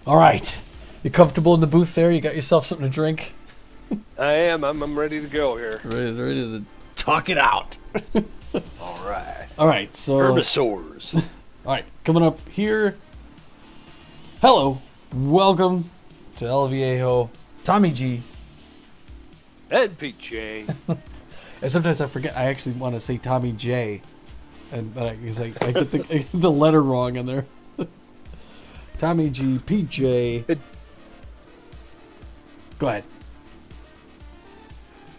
All right. You comfortable in the booth there? You got yourself something to drink? I am. I'm ready to go here. Ready to talk it out. All right. All right. So. Herbasaurs. All right. Coming up here. Hello. Welcome to El Viejo. Tommy G. And PJ. And sometimes I forget. I actually want to say Tommy J. And I get the letter wrong in there. Tommy G. PJ. Go ahead.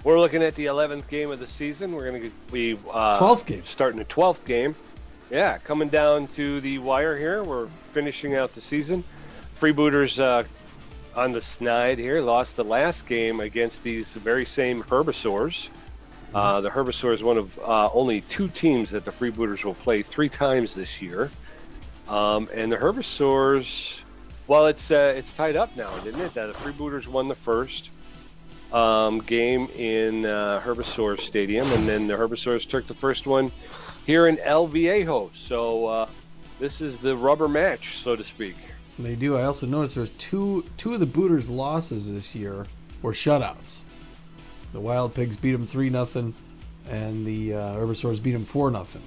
We're looking at the 11th game of the season. We're going to be 12th game. Starting the 12th game. Yeah, coming down to the wire here. We're finishing out the season. Freebooters on the snide here lost the last game against these very same Herbasaurs. The Herbasaurs, one of only two teams that the Freebooters will play 3 times this year. And the Herbasaurs, well, it's tied up now, didn't it? The Freebooters won the first game in Herbasaurs Stadium, and then the Herbasaurs took the first one here in El Viejo. So this is the rubber match, so to speak. They do. I also noticed there's two of the Booters' losses this year were shutouts. The Wild Pigs beat them 3-0, and the Herbasaurs beat them 4-0.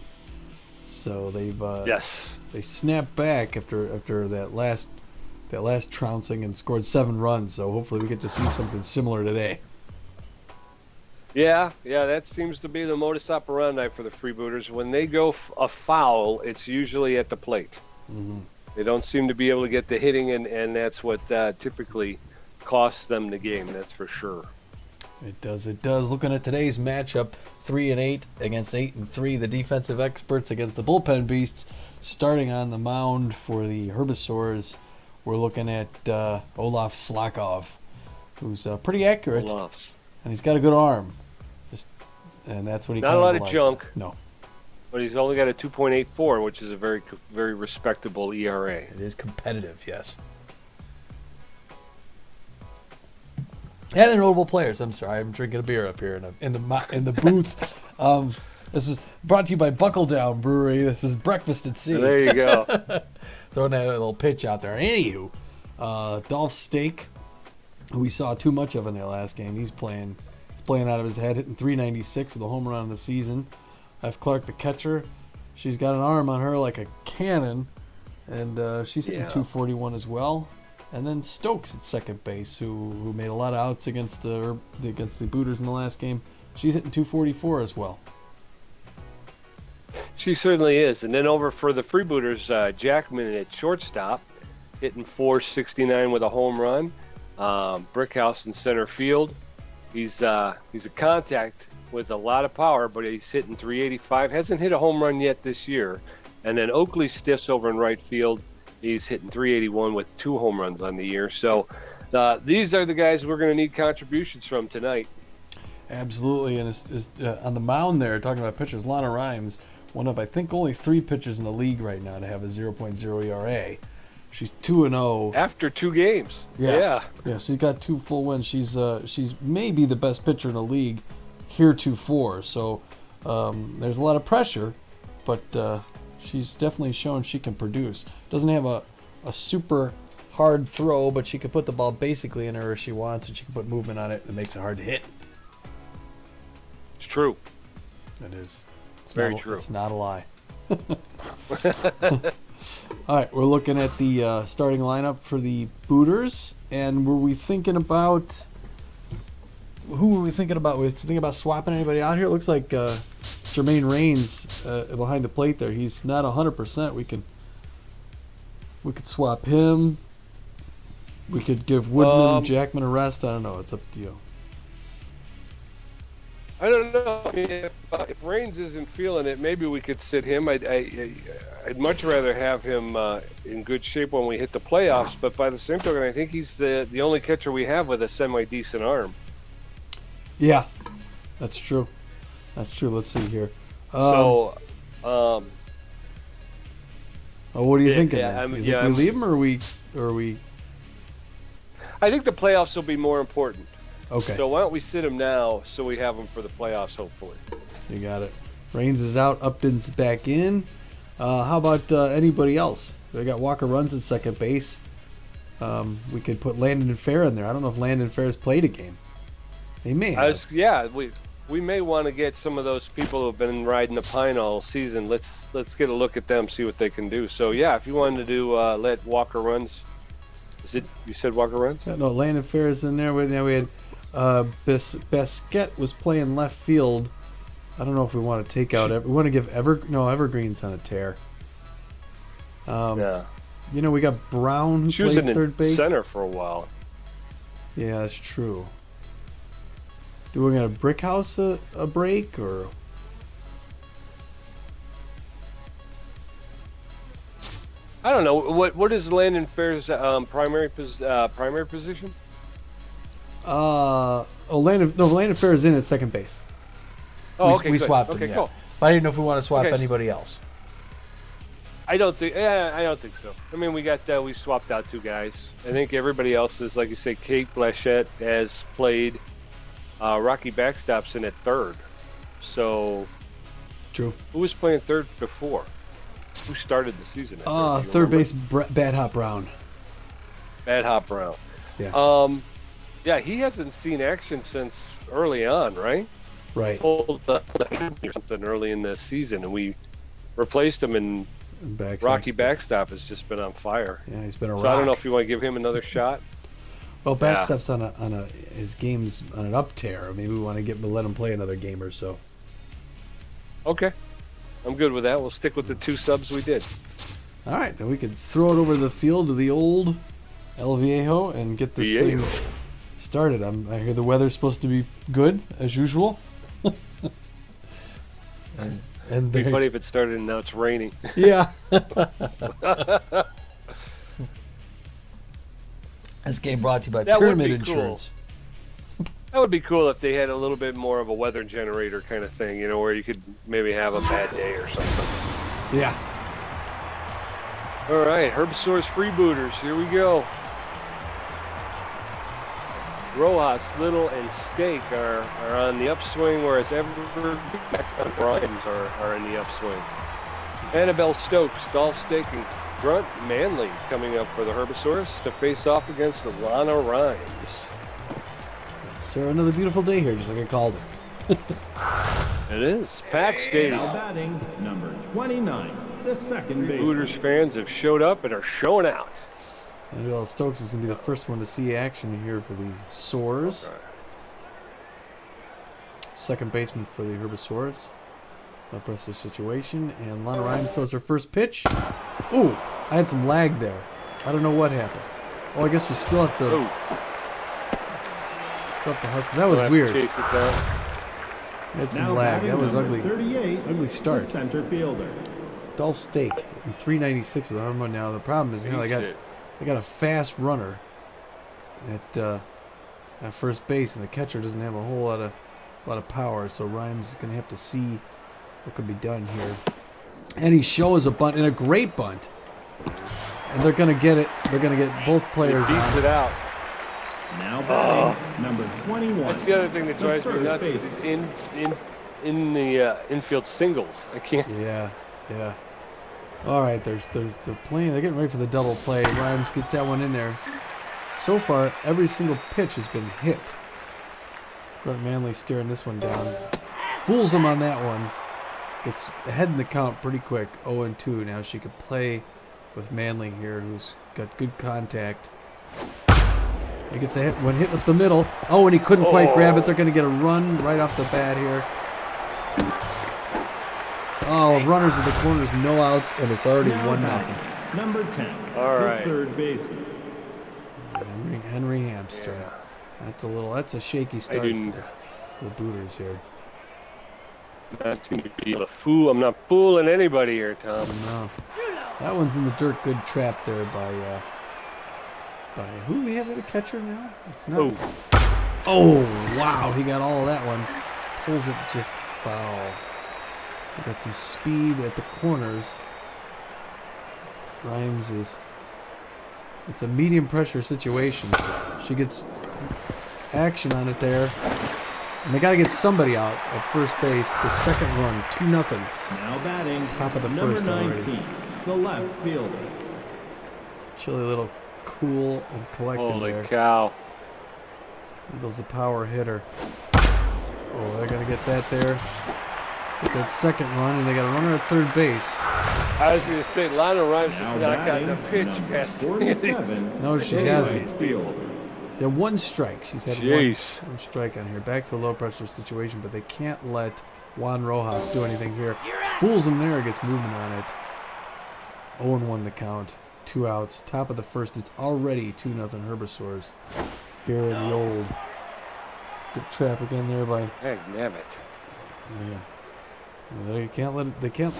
So they've yes, they snapped back after that last trouncing and scored 7 runs. So hopefully we get to see something similar today. Yeah, that seems to be the modus operandi for the Freebooters. When they go a foul, it's usually at the plate. Mm-hmm. They don't seem to be able to get the hitting, and that's what typically costs them the game. That's for sure. It does. Looking at today's matchup, 3-8 against 8-3, the defensive experts against the bullpen beasts. Starting on the mound for the Herbasaurs, we're looking at Olaf Slakov, who's pretty accurate, and he's got a good arm. And that's what he not a lot of junk. No. But he's only got a 2.84, which is a very, very respectable ERA. It is competitive, yes. Yeah, they're notable players. I'm sorry, I'm drinking a beer up here in the booth. This is brought to you by Buckle Down Brewery. This is Breakfast at Sea. There you go. Throwing that little pitch out there. Anywho, Dolph Stake, who we saw too much of in that last game, he's playing out of his head, hitting .396 with a home run in the season. F. Clark, the catcher, she's got an arm on her like a cannon, and she's hitting .241 as well. And then Stokes at second base, who made a lot of outs against the Booters in the last game. She's hitting .244 as well. She certainly is. And then over for the Freebooters, Jackman at shortstop, hitting .469 with a home run. Brickhouse in center field. He's a contact with a lot of power, but he's hitting .385. Hasn't hit a home run yet this year. And then Oakley Stiffs over in right field. He's hitting .381 with 2 home runs on the year. So these are the guys we're going to need contributions from tonight. Absolutely. And it's on the mound there, talking about pitchers, Lana Rhymes, one of, I think, only 3 pitchers in the league right now to have a 0.0 ERA. She's 2-0 after 2 games. Yes. Yeah, she's got 2 full wins. She's maybe the best pitcher in the league heretofore. So there's a lot of pressure, but she's definitely shown she can produce. Doesn't have a super hard throw, but she can put the ball basically in her if she wants, and she can put movement on it. It makes it hard to hit. It's true. It is. It's very true. It's not a lie. All right, we're looking at the starting lineup for the Booters, and who were we thinking about? We're thinking about swapping anybody out here. It looks like Jermaine Raines behind the plate there. He's not 100%. We could swap him. We could give Woodman and Jackman a rest. I don't know. It's up to you. I don't know. I mean, if Raines isn't feeling it, maybe we could sit him. I'd much rather have him in good shape when we hit the playoffs. But by the same token, I think he's the only catcher we have with a semi-decent arm. Yeah, that's true. Let's see here. What are you thinking? We leave him, or we? I think the playoffs will be more important. Okay. So why don't we sit him now so we have him for the playoffs, hopefully. You got it. Raines is out. Upton's back in. How about anybody else? They got Walker runs at second base. We could put Landon and Fair in there. I don't know if Landon Fair's played a game. He may have. We may want to get some of those people who have been riding the pine all season. Let's get a look at them, see what they can do. So yeah, if you wanted to do let Walker runs, you said Walker runs? No, Landon Fair is in there. We had Basquet was playing left field. I don't know if we want to take out. We want to give Evergreen's on a tear. Yeah. You know, we got Brown who She plays was in third base. Center for a while. Yeah, that's true. Do we got a brick house a break or? I don't know. What is Landon Fair's primary position? Landon Fair is in at second base. Oh, okay, we good. swapped him. Okay, Yeah. cool. But I didn't know if we want to swap Okay. anybody else. I don't think so. I mean, we swapped out 2 guys. I think everybody else is, like you say, Kate Blanchette has played. Rocky Backstop's in at third. So, True. who was playing third before? Who started the season? At third base, Bad Hop Brown. Bad Hop Brown. Yeah. Yeah, he hasn't seen action since early on, right? Right. Pulled or something early in the season, and we replaced him, and Rocky Backstop has just been on fire. Yeah, he's been a rock. So I don't know if you want to give him another shot. Well, Backstop's on his game's on an up tear. Maybe we want to let him play another game or so. Okay, I'm good with that. We'll stick with the 2 subs we did. All right, then we could throw it over the field to the old El Viejo and get this thing started. I hear the weather's supposed to be good as usual. and It'd be funny if it started and now it's raining. Yeah. This game brought to you by Pyramid Insurance. That would be cool if they had a little bit more of a weather generator kind of thing, you know, where you could maybe have a bad day or something. Yeah. All right, Herbasaurs Freebooters, here we go. Rojas, Little, and Steak are on the upswing, whereas Evergreen and Grimes are in the upswing. Annabelle Stokes, Dolph Steak, and Grunt Manley coming up for the Herbasaurs to face off against Lana Rhymes. Sir, another beautiful day here, just like I called it. It is. Pack Stadium. Now batting, number 29, the second baseman. Hooters fans have showed up and are showing out. Annabelle Stokes is going to be the first one to see action here for the Soars. Okay. Second baseman for the Herbasaurs. Impressive situation. And Lana Rhymes throws her first pitch. Ooh, I had some lag there. I don't know what happened. Well, I guess we still have to... hustle. That was weird. Chase it down. Had some lag. That was ugly. 38, Ugly start. the center fielder. Dolph Steak in 396 with a home run now. The problem is, they got a fast runner at first base, and the catcher doesn't have a whole lot of power. So Rhymes is going to have to see what can be done here. And he shows a bunt, and a great bunt. And they're going to get it. They're going to get both players. He beats it out. Now batting, number 21. That's the other thing that drives me nuts is he's in the infield singles. I can't. Yeah. All right, they're playing. They're getting ready for the double play. Rhymes gets that one in there. So far, every single pitch has been hit. Grunt Manley staring this one down. Fools him on that one. Gets ahead in the count pretty quick. 0-2. Now she could play with Manley here, who's got good contact. He gets a hit, one hit up the middle. Oh, and he couldn't quite grab it. They're going to get a run right off the bat here. Oh, runners at the corners, no outs, and it's already 1-0. Number 10. All right. Third baseman. Henry Hamster. Yeah. That's a shaky start for the Booters here. That's going to be a fool. I'm not fooling anybody here, Tom. No. That one's in the dirt. Good trap there by who do we have at a catcher now? It's not. Oh, wow. He got all of that one. Pulls it just foul. He got some speed at the corners. Rhymes is... It's a medium pressure situation. She gets action on it there. And they got to get somebody out at first base. The second run, 2-0. Now batting, Top of the number first 19, already. the left fielder. Chilly little cool and collected Holy there. cow. Eagles a power hitter. Oh, they're going to get that there. Get that second run, and they got a runner at third base. I was going to say, Lana Rhymes has not gotten a pitch past No, she hasn't. people. She had one strike. She's had Jeez. one strike on here. Back to a low-pressure situation, but they can't let Juan Rojas do anything here. Fools him there, gets movement on it. 0-1 the count. 2 outs. Top of the first. It's already 2-0 Herbasaurs. Here in the old. Good trap again there by... Heck, damn it. Yeah. They can't let it... They can't...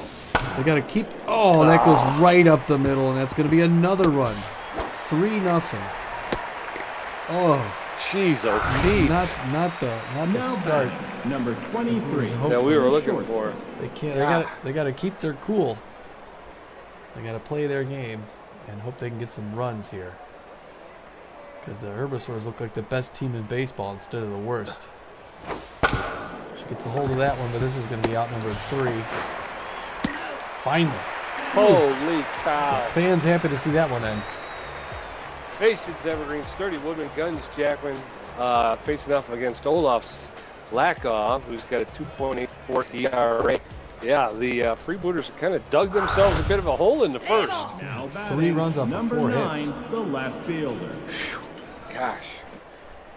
They got to keep... Oh, that goes right up the middle, and that's going to be another run. 3-0. Oh. Jeez, oh, Pete. Not the start. Number 23. That we were looking for. They can't. They got to keep their cool. They got to play their game and hope they can get some runs here. Because the Herbasaurs look like the best team in baseball instead of the worst. She gets a hold of that one, but this is going to be out number 3. Finally. Holy cow. The fans happy to see that one end. Patience, Evergreen, Sturdy, Woodman, Guns, Jackman, facing off against Olaf Slackoff, who's got a 2.84 ERA. Yeah, the Freebooters kind of dug themselves a bit of a hole in the first. Now 3 runs off of 4 hits. the left fielder. Gosh.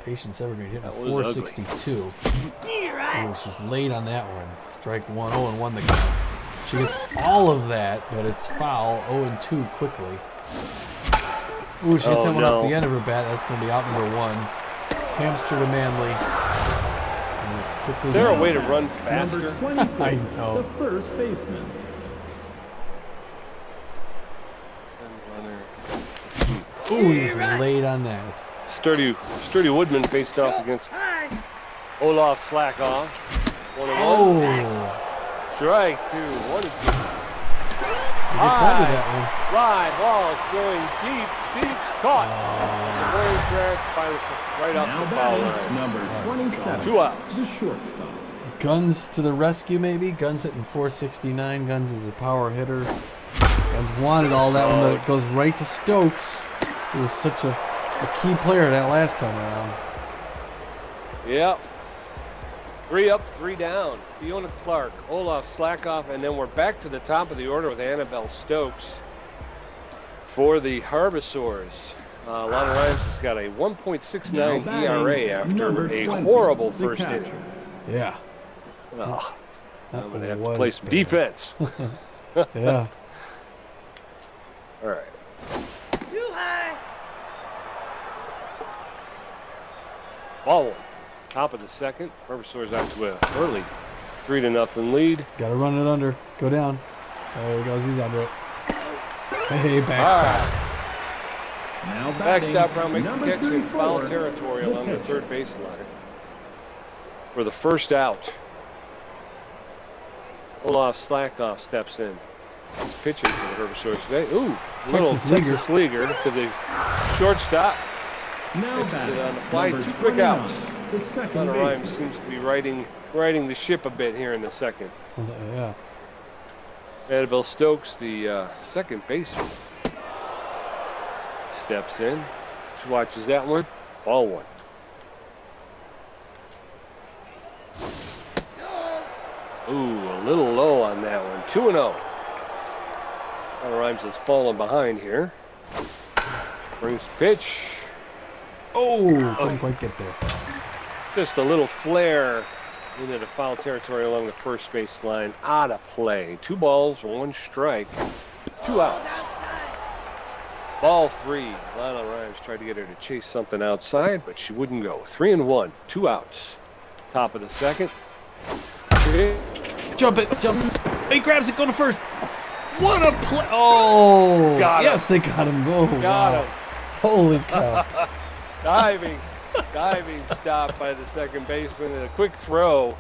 Patience Evergreen hitting That was 462. Oh, she's late on that one. Strike 1, 0-1 the count. She gets all of that, but it's foul. 0-2 quickly. Ooh, she hits that one off the end of her bat. That's going to be out number 1. Hamster to Manley. And it's quickly. Is there a way to run faster? Number 24, I know. the first baseman. Ooh, he's late on that. Sturdy Woodman faced off against Olaf Slackoff. 1-1. Oh, Strike 2, 1-2. he gets under that one. Live ball, it's going deep, caught. Going track right off Now the foul batting, line. number 27, 2 outs. the shortstop. Guns to the rescue, maybe. Guns hitting 469. Guns is a power hitter. Guns wanted all that one, but it goes right to Stokes, who was such a key player that last time around. Yep. 3 up, 3 down. Fiona Clark, Olaf Slackoff, and then we're back to the top of the order with Annabelle Stokes for the Herbasaurs. Lana Rhymes has got a 1.69 ERA after a horrible first inning. Yeah. Oh, That I'm going to have to was play some bad. defense. Yeah. All right. Too high. Ball 1. Top of the second. Herbasaurs out to an early 3-0 lead. Got to run it under. Go down. There he goes. He's under it. Hey, backstop. Now batting, Backstop round makes the number catch in 34, foul territory along the pitcher. third base line for the first out. Olaf Slackoff steps in. He's pitching for the Herbasaurs today. Ooh, little Texas leaguer to the shortstop. Now Pitches it on the batting, fly. number 2 quick outs. 29, the second Lana Rhymes baseman. seems to be riding the ship a bit here in the second. Yeah. Annabelle Stokes, the second baseman, steps in. She watches that one. Ball 1. Ooh, a little low on that one. 2-0. Lana Rhymes has fallen behind here. Brings pitch. Oh, couldn't quite get there. Just a little flare into the foul territory along the first base line. Out of play. 2 balls, 1 strike. 2 outs. Ball 3. Lana Rhymes tried to get her to chase something outside, but she wouldn't go. 3-1. 2 outs. Top of the second. Jump it. He grabs it. Go to first. What a play. Oh. Got him. Yes, they got him. Oh, Got wow. him. Holy cow. Diving stop by the second baseman and a quick throw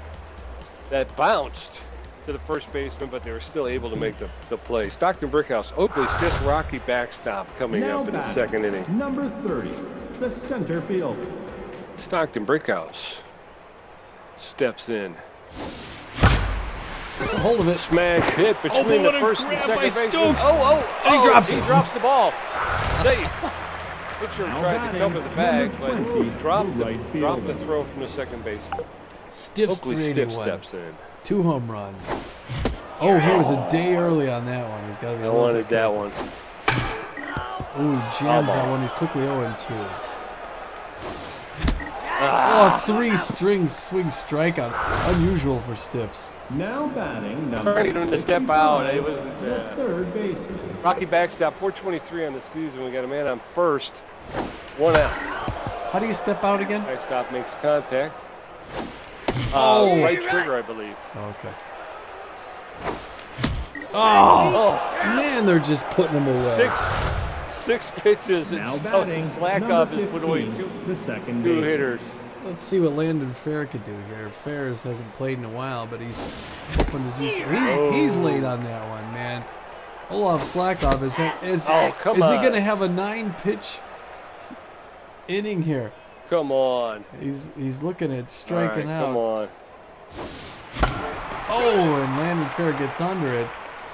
that bounced to the first baseman, but they were still able to make the play. Stockton Brickhouse, Oakley's this rocky backstop coming Now up in the batting, second inning. number 30, the center fielder. Stockton Brickhouse steps in. Gets a hold of it. Smash hit between but the what a first and grab second by baseman. Stokes. And And he drops it. He drops the ball. Safe. Pitcher Now tried to batting, cover the bag, number but 20, dropped the right the fielder. throw from the second baseman. Stiff's Oakley Stiff 381. steps in. 2 home runs. Oh, he was a day early on that one. He's got to be. I wanted that one. Ooh, he jams that one. He's quickly 0-2. Oh, 3 swing strikeout. Unusual for Stiffs. Now batting, number Trying to get him to step out. It was the third baseman. Rocky backstop, 423 on the season. We got a man on first. 1 out. How do you step out again? Backstop makes contact. Oh. Right trigger, I believe. Okay. Oh, Oh, man, they're just putting him away. six pitches and Now batting, slack number off has put away 15, the second two baseman. hitters. Let's see what Landon Fair could do here. Ferris hasn't played in a while, but he's hoping to do so. He's late on that one, man. Olaf Slackoff is come he on. going to have a 9-pitch inning here? Come on. He's looking at striking All right, out. Come on. Oh, and Landon Fair gets under it.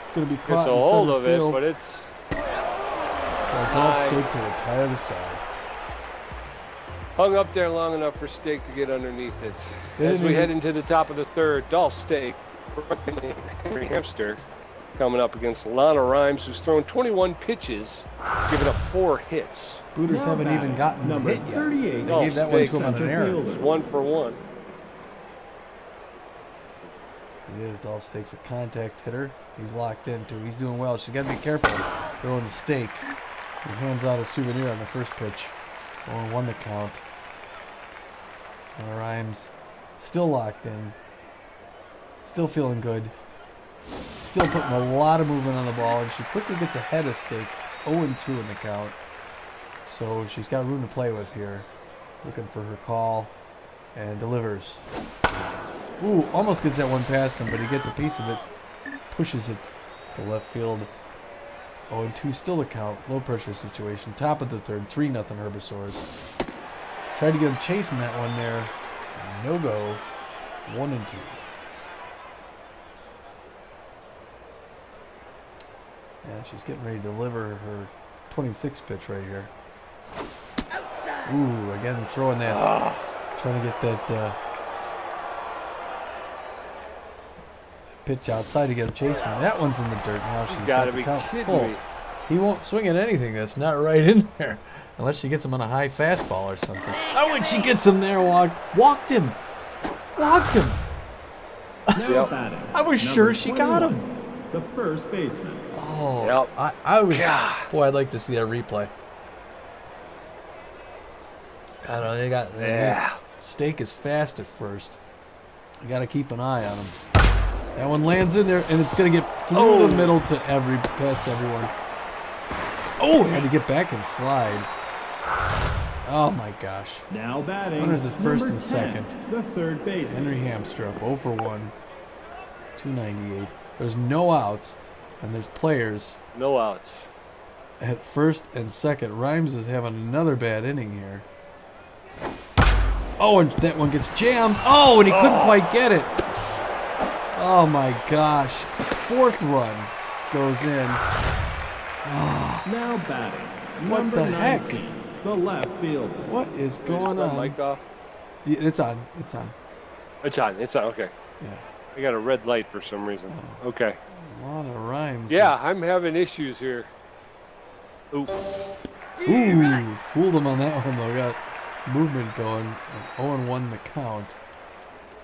It's going to be caught Gets a in hold center of it, field. but it's By Dolph Stake to retire the side. hung up there long enough for Stake to get underneath it. They As didn't we head even- into the top of the third, Dolph Stake, Henry Hamster, coming up against Lana Rhymes, who's thrown 21 pitches, giving up 4 hits. Booters Now haven't even batting, gotten number hit yet. 38, They gave that one to him on an center error. fielder. 1 for 1. He is. Dolph Stake's a contact hitter. He's locked in too. He's doing well. She's got to be careful throwing a Stake. He hands out a souvenir on the first pitch. 0-1 the count. Rhymes still locked in. Still feeling good. Still putting a lot of movement on the ball, and she quickly gets ahead of Stake. 0-2 in the count. So she's got room to play with here. Looking for her call and delivers. Ooh, almost gets that one past him, but he gets a piece of it. Pushes it to left field. 0-2 still the count. Low pressure situation. Top of the third. 3-0 Herbasaurs. Tried to get him chasing that one there. No go. 1-2. Yeah, she's getting ready to deliver her 26th pitch right here. Ooh, again throwing that. Trying to get that pitch outside to get him chasing. That one's in the dirt now. She's got Gotta the be count kidding full. me. He won't swing at anything that's not right in there. Unless she gets him on a high fastball or something. Oh, and she gets him there. Walked him. Walked him. Now batting, I was number sure she got 21, him. The first baseman. Oh, Yep. I was. God. Boy, I'd like to see that replay. I don't know. They got. Yeah. Stake is fast at first. You got to keep an eye on him. That one lands in there, and it's going to get through the middle to past everyone. Oh, had to get back and slide. Oh my gosh. Now batting, Runners at first number and second. 10, the third baseman. Henry Hamster up 0 for 1. 298. There's no outs, and there's players No outs. at first and second. Rhymes is having another bad inning here. Oh, and that one gets jammed. Oh, and he couldn't quite get it. Oh my gosh. 4th run goes in. Now batting, What number the heck? 19, the left fielder. What is Just going cut on? Mic off. Yeah, it's on. It's on. It's on. It's on. Okay. Yeah. I got a red light for some reason. Okay. Lana Rhymes. Yeah, is- I'm having issues here. Ooh. Ooh, fooled him on that one though. Got movement going. 0-1 the count.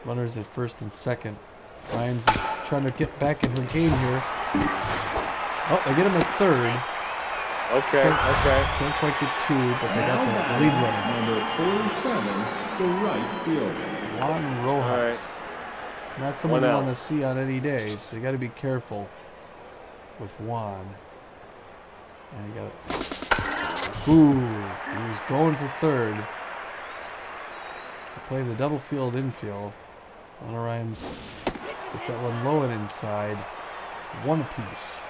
Runners at first and second. Rhymes is trying to get back in her game here. Oh, they get him at third. Okay. Okay. Can't quite get 2, but they got Now that batting, lead runner. number 47, the right fielder. Juan Rojas. All right. It's not someone One you out. want to see on any day, so you got to be careful with Juan. And you got it. Ooh, he was going for third. They play the double field infield. Lana Rhymes gets that one low and inside. 1 apiece.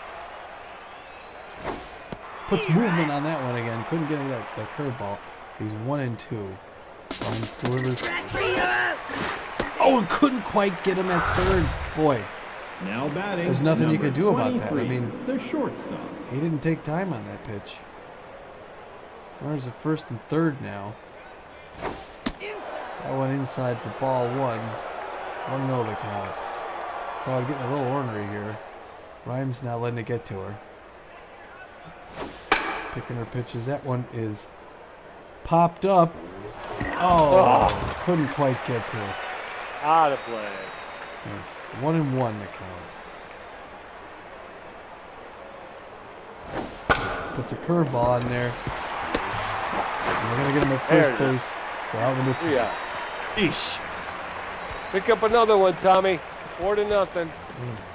Puts movement on that one again. Couldn't get that curveball. He's 1-2. Rhymes delivers. Oh, and couldn't quite get him at third. Boy, Now batting, There's nothing you number could do about that. I 23, mean- the shortstop. he didn't take time on that pitch. Runners at first and third now. That one inside for ball 1. 1-0 the count. Crowd getting a little ornery here. Rhymes not letting it get to her. Picking her pitches. That one is popped up. Oh, couldn't quite get to it. Out of play. Yes, 1-1 the count. Puts a curveball in there. And we're going to get him at first base for out number 3. Yeah. Eesh. Pick up another one, Tommy. 4-0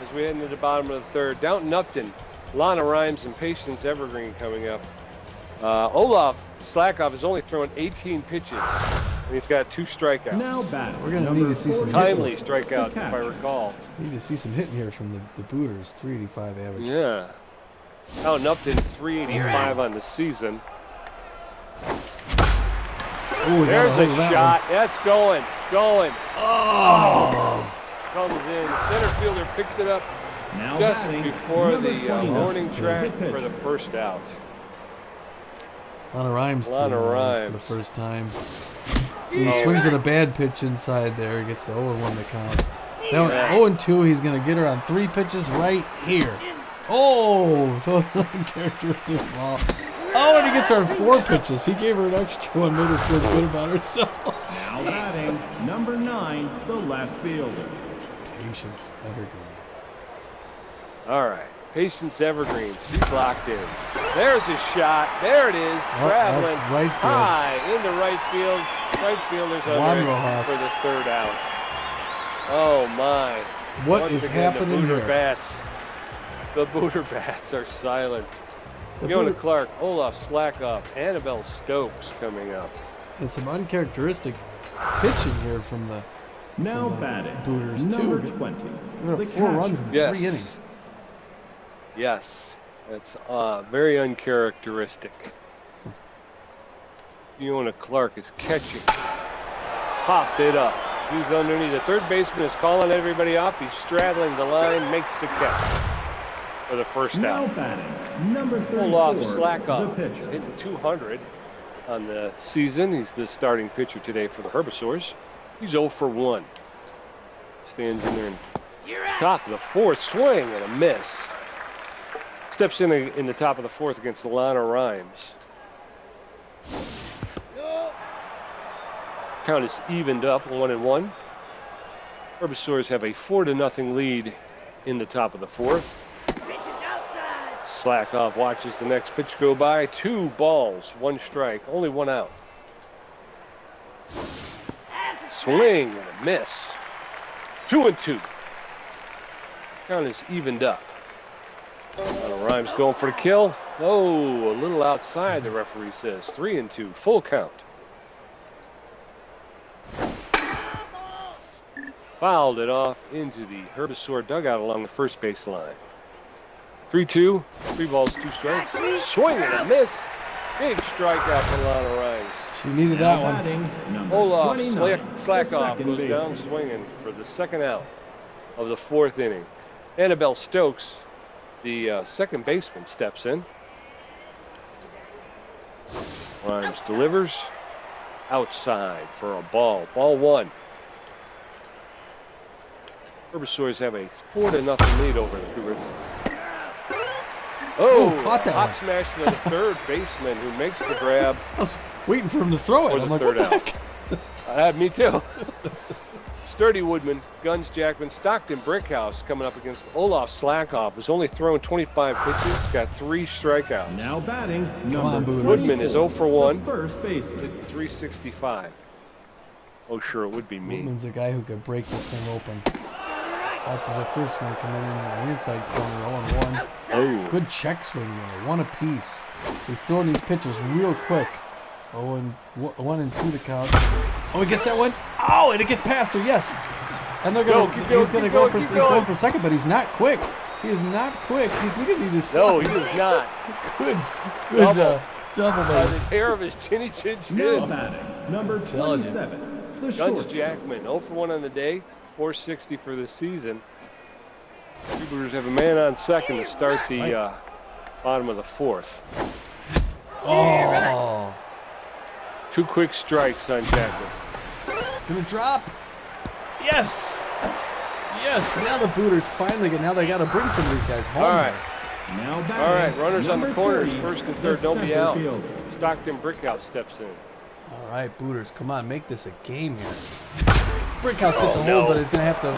as we head into the bottom of the third. Downton Upton, Lana Rhymes, and Patience Evergreen coming up. Olaf Slackoff has only thrown 18 pitches, and he's got 2 strikeouts. Now batting. We're going to need to see some Timely hitting. strikeouts, if I recall. Need to see some hitting here from the Booters. 385 average. Yeah. Downton Upton, 385 on the season. Ooh, There's a shot. That's going. Oh. Comes in. Center fielder picks it up Now just batting, before number the 29. warning track for the first out. Lana Rhymes Lana for the Rhymes. first time. He swings at a bad pitch inside there. Gets the 0-1 to count. Now 0-2. He's going to get her on 3 pitches right here. Oh, those uncharacteristic ball. Oh, and he gets her on 4 pitches. He gave her an extra one, made her feel good about herself. Now batting, number 9, the left fielder. Patience Evergreen. All right. Patience Evergreen. She's locked in. There's his shot. There it is. Traveling that's right field. high into right field. Right fielders under it Rojas. for the third out. Oh, my. What Once is again, happening the Booter here? Bats. The Booter Bats are silent. The Fiona Booter- Clark, Olaf Slackoff, Annabelle Stokes coming up. And some uncharacteristic pitching here from the Now From the batting, Booters, too. number Giving 20, up the 4 runs in Yes. 3 innings. Yes, that's very uncharacteristic. Fiona Clark is catching. Popped it up. He's underneath. The third baseman is calling everybody off. He's straddling the line, makes the catch for the first Now out. batting, number 34, Olaf the Slackoff pitcher. hitting 200 on the season. He's the starting pitcher today for the Herbasaurs. He's 0 for 1. Stands in there and top of the 4th, swing and a miss. Steps in the top of the 4th against Lana Rhymes. Count is evened up, 1-1. Herbasaurs have a 4-0 lead in the top of the 4th. Slackoff watches the next pitch go by. 2 balls, 1 strike, only 1 out. Swing and a miss. 2-2. Count is evened up. Rhymes going for the kill. Oh, a little outside, the referee says. 3-2, full count. Fouled it off into the Herbasaur dugout along the first base line. 3-2, 3 balls, 2 strikes. Swing and a miss. Big strikeout for Lana Rhymes. She needed Now that one. batting, number Olaf 29, Slackoff the goes second down baseman. swinging for the second out of the 4th inning. Annabelle Stokes, the second baseman, steps in. Rhymes delivers outside for a ball. Ball 1. Herbasaurs have a 4-0 lead over the Freebooters. Oh, caught that hop one. smash to the third baseman who makes the grab. I was waiting for him to throw it. Or the I'm like, third what the out. heck? Me too. Sturdy Woodman, Guns Jackman, Stockton Brickhouse coming up against Olaf Slackoff. Has only thrown 25 pitches, got 3 strikeouts. Now batting, on, number Booters. Woodman is 0 for 1. the first baseman. Hitting 365. Oh, sure, it would be me. Woodman's a guy who could break this thing open. Watches the first one coming in on the inside corner, 0-1. Oh, Good check swing there, 1 apiece. He's throwing these pitches real quick. 1-2 to count. Oh, he gets that one. Oh, and it gets past her. Yes. And they're gonna. He's gonna go for. He's going for second, but he's not quick. He is not quick. He's needing to slide. no, he is not. Good Double. double By the there. hair of his chinny chin Now chin. batting, number telling you. 27, the Guns shortstop. Jackman, 0 for 1 on the day, 460 for the season. Freebooters have a man on second to start the bottom of the 4th. Oh. 2 quick strikes on Jackman. Gonna drop. Yes. Yes. Now the Booters finally get. Now they got to bring some of these guys home. All right. Now All batting, right. Runners on the number corners. 30, First and the third. Don't be center out. fielder. Stockton Brickhouse steps in. All right, Booters, come on, make this a game here. Brickhouse gets a hold, no. but he's gonna have to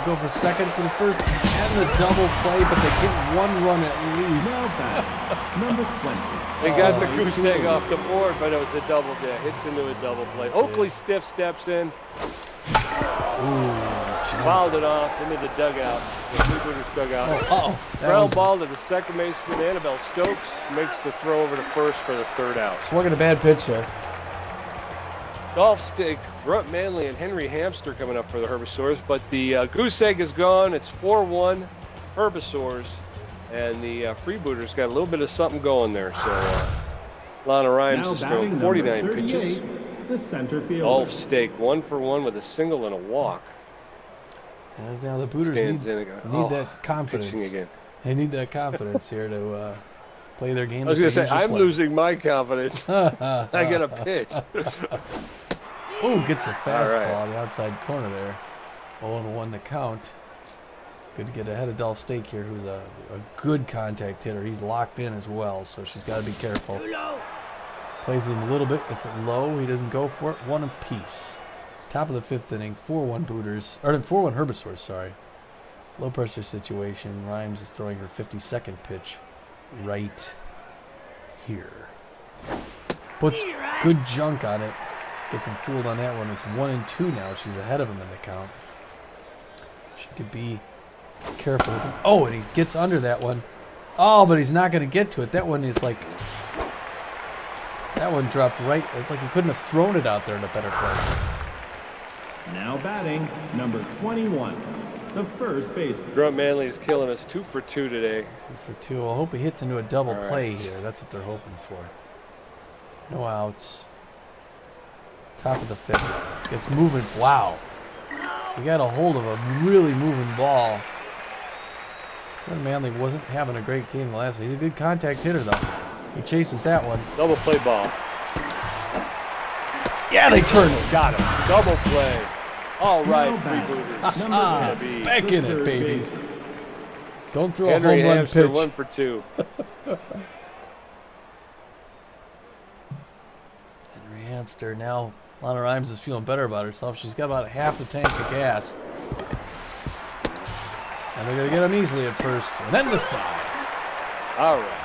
go for second for the first and the double play, but they get 1 run at Now least. batting, number 20. They got the goose egg off the board, but it was a double. Yeah, hits into a double play. Oakley Stiff steps in, fouled it off into the dugout. The Freebooters dugout. Ground ball to the second baseman, Annabelle Stokes, makes the throw over to first for the 3rd out. Swung at a bad pitch there. Golf Stick, Grunt Manley, and Henry Hamster coming up for the Herbasaurs, but the goose egg is gone. It's 4-1 Herbasaurs, and the Freebooters got a little bit of something going there. So Lana Rhymes Now has batting thrown number 49 38, pitches. the center fielder. Golf Steak 1 for 1 with a single and a walk. As now the Booters Stands need in again. that confidence. Pitching again. They need that confidence here to play their game. I was going to say, I'm losing. losing my confidence. I got a pitch. Oh, gets a fastball right. on the outside corner there. 0-1 the count. Good to get ahead of Dolph Stake here, who's a good contact hitter. He's locked in as well, so she's got to be careful. Plays him a little bit, gets it low. He doesn't go for it. 1 apiece. Top of the 5th inning, 4-1 Booters, or 4-1 Herbasaurs, sorry. Low pressure situation. Rhymes is throwing her 52nd pitch right here. Puts good junk on it. Gets him fooled on that one. It's 1-2 now. She's ahead of him in the count. She could be careful with him. Oh, and he gets under that one. Oh, but he's not going to get to it. That one is like... That one dropped right. It's like he couldn't have thrown it out there in a better place. Now batting, number 21, the first baseman. Grunt Manley is killing us 2 for 2 today. 2 for 2. I hope he hits into a double All right. play here. That's what they're hoping for. No outs. Top of the 5th. Gets moving. Wow. He got a hold of a really moving ball. Grunt Manley wasn't having a great game last night. He's a good contact hitter, though. He chases that one. Double play ball. Yeah, they turned it. Got him. Double play. All right, Now batting, Freebooters. number 10, Back the in it, third babies. baseman. Don't throw Henry a home run Hamster pitch. 1 for 2. Henry Hamster. Now Lana Rhymes is feeling better about herself. She's got about half a tank of gas. And they're going to get him easily at first. And then the side. All right.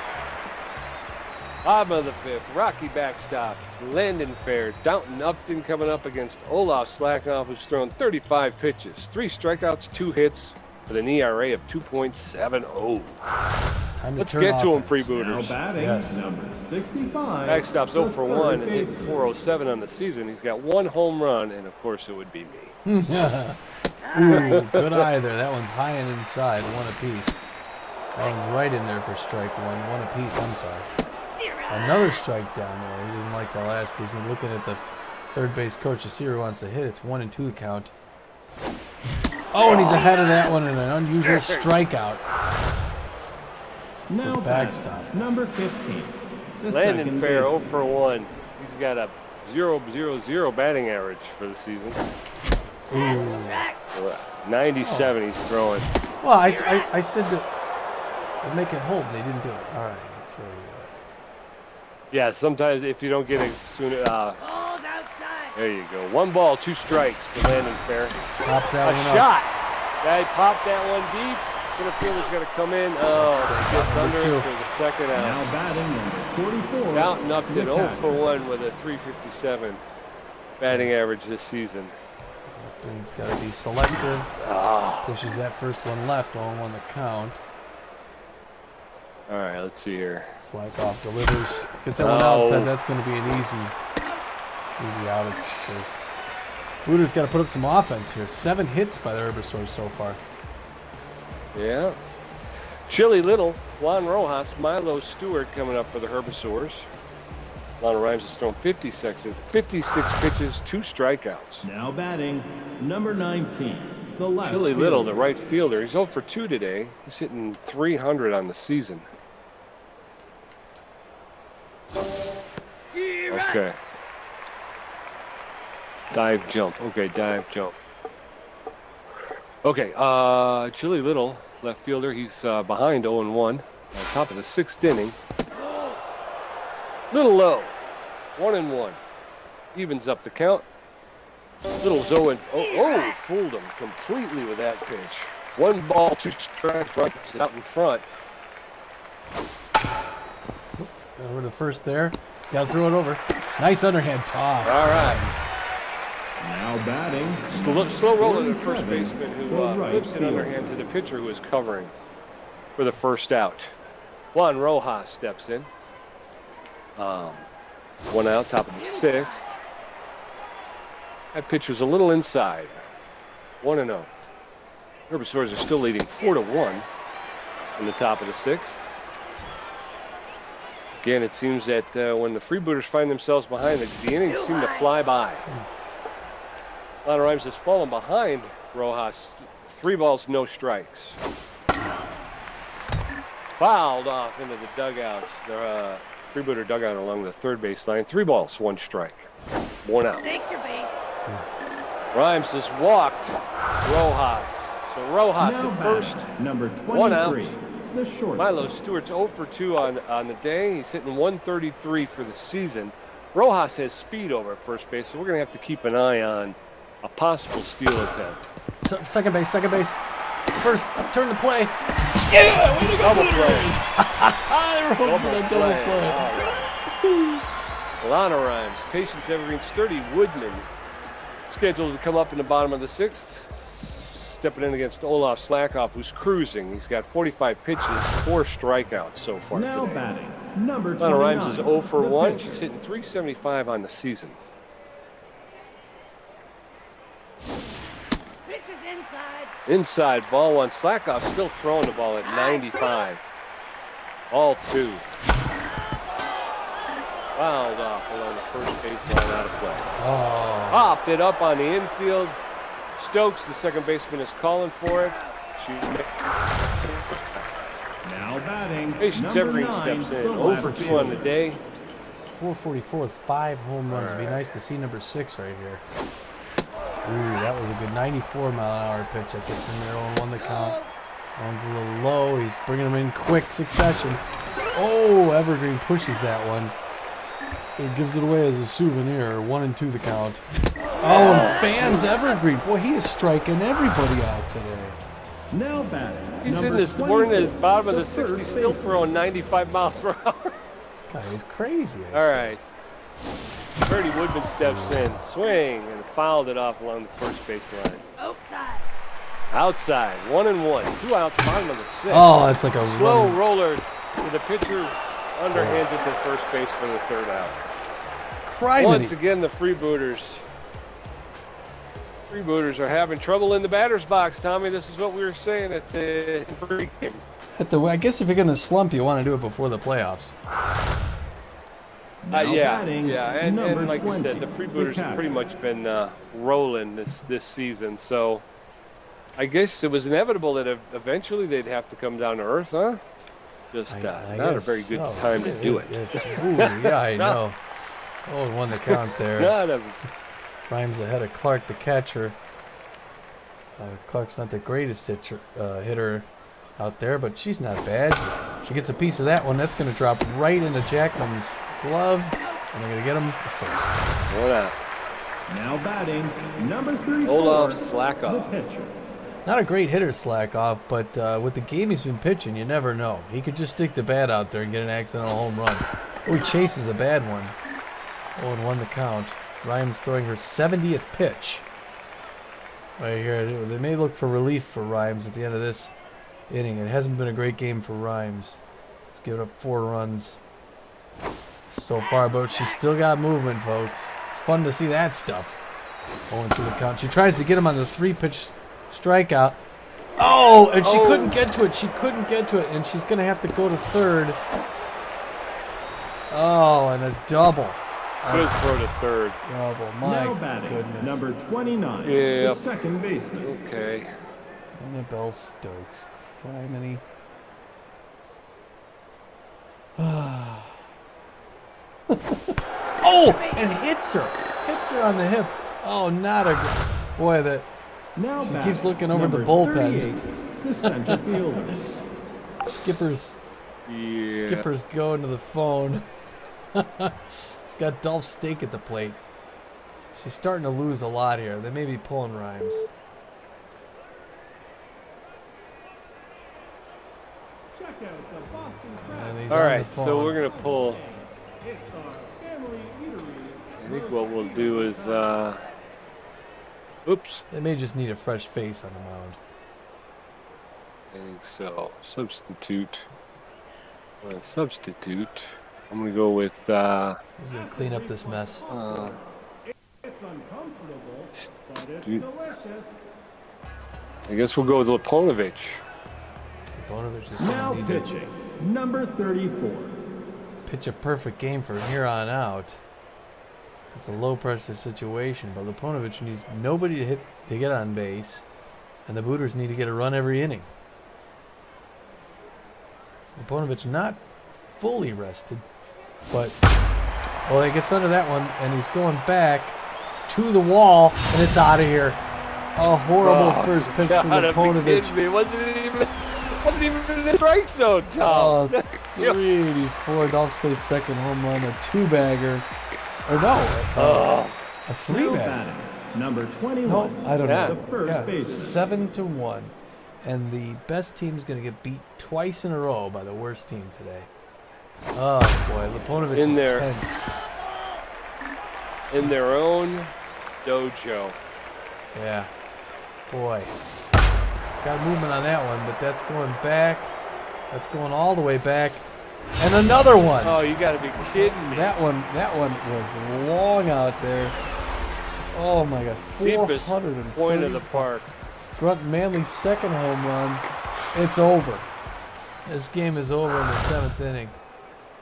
Bottom of the 5th, Rocky backstop, Landon Fair, Downton Upton coming up against Olaf Slackoff, who's thrown 35 pitches, 3 strikeouts, 2 hits, with an ERA of 2.70. It's time to Let's turn get to him, offense. Now Freebooters. batting, Yes. number 65. Backstop's the 0 for 1 third and hitting baseman. 407 on the season. He's got 1 home run, and of course it would be me. Ooh, good eye there. That one's high and inside. 1 apiece. That one's right in there for strike 1. 1 apiece, I'm sorry. Another strike down there. He doesn't like the last piece. He's looking at the third base coach to see who he wants to hit. It's 1-2 the count. Oh, and he's ahead of that one in an unusual strikeout. Now backstop. batting, number 15, the Landon second Fair 0 baseman. for 1. He's got a 0.00 batting average for the season. Ooh. 97 he's throwing. Well, I said that they'd make it hold, and they didn't do it. All right. That's where we are. Yeah, sometimes if you don't get it soon, Hold outside. there you go. 1 ball, 2 strikes to Landon Fair. Pops that A one up. shot. Guy popped that one deep. Center fielder's going to come in. Oh, he gets Number under 2. it for the second Now out. batting, number 44. Downton Upton the 0 for catcher. 1 with a 357 batting average this season. He's got to be selective. Ah. Pushes that first one left. 0-1 the count. All right, let's see here. Slack off delivers. Gets that one Oh. outside. That's going to be an easy out. Booters got to put up some offense here. 7 hits by the Herbasaurs so far. Yeah. Chili Little, Juan Rojas, Milo Stewart coming up for the Herbasaurs. Lana Rhymes has thrown 56 pitches, 2 strikeouts. Now batting, number 19, the left Chili Little, fielder. the right fielder, he's 0 for 2 today. He's hitting 300 on the season. Okay. Dive jump. Okay, dive jump. Okay, Chili Little, left fielder, he's behind 0-1 on top of the 6th inning. Little low, 1-1. Evens up the count. Little Zoe, fooled him completely with that pitch. 1 ball, 2 strikes, right out in front. Over the first there. He's got to throw it over. Nice underhand toss. All right. Now batting. Slow roller to the first baseman who right flips it field. underhand to the pitcher who is covering for the first out. Juan Rojas steps in. 1 out, top of the 6th. That pitch was a little inside. 1-0. Herbasaurs are still leading 4-1 in the top of the 6th. Again, it seems that when the Freebooters find themselves behind, the innings seem to fly by. Lana Rhymes has fallen behind Rojas. 3 balls, no strikes. Fouled off into the dugout. The Freebooter dugout along the 3rd base line. 3 balls, 1 strike. 1 out. Take your base. Rhymes has walked Rojas. So Rojas Now at first. Number 1 out. 23. The shortstop. Milo Stewart's 0 for 2 on the day. He's hitting 133 for the season. Rojas has speed over at first base, so we're going to have to keep an eye on a possible steal attempt. Second base. First, turn the play. Yeah, way to go, Double Booters. I wrote for that double play. All right. Lana Rhymes, Patience Evergreen, Sturdy Woodman, scheduled to come up in the bottom of the 6th. Stepping in against Olaf Slackoff, who's cruising. He's got 45 pitches, 4 strikeouts so far Now today. batting. Number 29. Lana Rhymes is 0 for the 1. pitcher. She's hitting 375 on the season. Pitch is inside. Inside, ball 1. Slackoff still throwing the ball at 95. All 2. Fouled off along the first baseline, out of play. Oh. Popped it up on the infield. Stokes, the second baseman, is calling for it. Now batting. Patience number Evergreen 9, steps in. the 0 for left 2 on the fielder. day. 444 with 5 home runs. It'd be nice to see number 6 right here. Ooh, that was a good 94-mile-an-hour pitch that gets in there. 0-1 the count. One's a little low. He's bringing them in quick succession. Oh, Evergreen pushes that one. It gives it away as a souvenir. 1-2 the count. Oh, and fans Evergreen. Boy, he is striking everybody out today. Now batting. He's number in this. We're in the 24, bottom of the first 6th. He's still baseman. throwing 95 miles per hour. This guy is crazy. I All say. right. Birdie Woodman steps in, swing, and fouled it off along the first baseline. Outside. Outside, 1-1, 2 outs, bottom of the 6th. Oh, it's like a Slow running- roller to the pitcher, underhands it to first base for the 3rd out. Once criminy. again, the Freebooters are having trouble in the batter's box, Tommy. This is what we were saying at the pregame. I guess if you're going to slump, you want to do it before the playoffs. Now Yeah, batting, and number like you 20, said, the Freebooters have pretty much been rolling this season. So I guess it was inevitable that eventually they'd have to come down to earth, huh? Just I not a guess very good so. time to do it. Ooh, yeah, I know. Oh, 1 the count there. Not a Rhymes ahead of Clark, the catcher. Clark's not the greatest hitter out there, but she's not bad. She gets a piece of that one. That's going to drop right into Jackman's glove, and they're going to get him the first. 1 out. Now batting. Number 34. Olaf The Slackoff. pitcher. Not a great hitter, Slackoff, but with the game he's been pitching, you never know. He could just stick the bat out there and get an accidental home run. Oh, he chases a bad one. 0-1 the count. Rhymes throwing her 70th pitch. Right here. They may look for relief for Rhymes at the end of this inning. It hasn't been a great game for Rhymes. She's given up 4 runs so far, but she's still got movement, folks. It's fun to see that stuff. 0-2 the count. She tries to get him on the 3-pitch strikeout. Oh, and she couldn't get to it. She couldn't get to it, and she's going to have to go to 3rd. Oh, and a double. Good throw to 3rd. Double. My Now batting. goodness. Number 29. Yeah. The second baseman. Okay. Annabelle Stokes. Criminy. Oh, Oh, and hits her. Hits her on the hip. Oh, not a good. Boy, that. Now She batting, keeps looking over the number bullpen. 38, the center fielder. Skipper's going to the phone. He's got Dolph Steak at the plate. She's starting to lose a lot here. They may be pulling rhymes. Check out the Boston And he's All on the right, phone. so we're gonna pull. It's our family eatery. I think what we'll do is, oops. They may just need a fresh face on the mound. I think so. Substitute. Substitute. I'm gonna go with. He's gonna clean up this mess. It's uncomfortable, but it's Dude. delicious. I guess we'll go with Liponovich. Bonovich is Now going to need pitching, number 34. to pitch a perfect game from here on out. It's a low pressure situation, but Liponovich needs nobody to get on base, and the Booters need to get a run every inning. Liponovich not fully rested, but he gets under that one, and he's going back to the wall, and it's out of here. A horrible first pitch from Liponovich. It wasn't even in the strike zone, Tom. 384. Dolph Steak's second home run, a two-bagger. Or no, a Now three-bagger. batting, number 21. No, I don't Yeah. know. The first baseman. 7-1. And the best team's going to get beat twice in a row by the worst team today. Oh, boy. Liponovich In is there. tense. In their own dojo. Yeah. Boy. Got movement on that one, but that's going back. That's going all the way back. And another one. Oh, you got to be kidding me. That one was long out there. Oh, my God. Deepest 430. point of the park. Grunt Manley's second home run. It's over. This game is over in the 7th inning.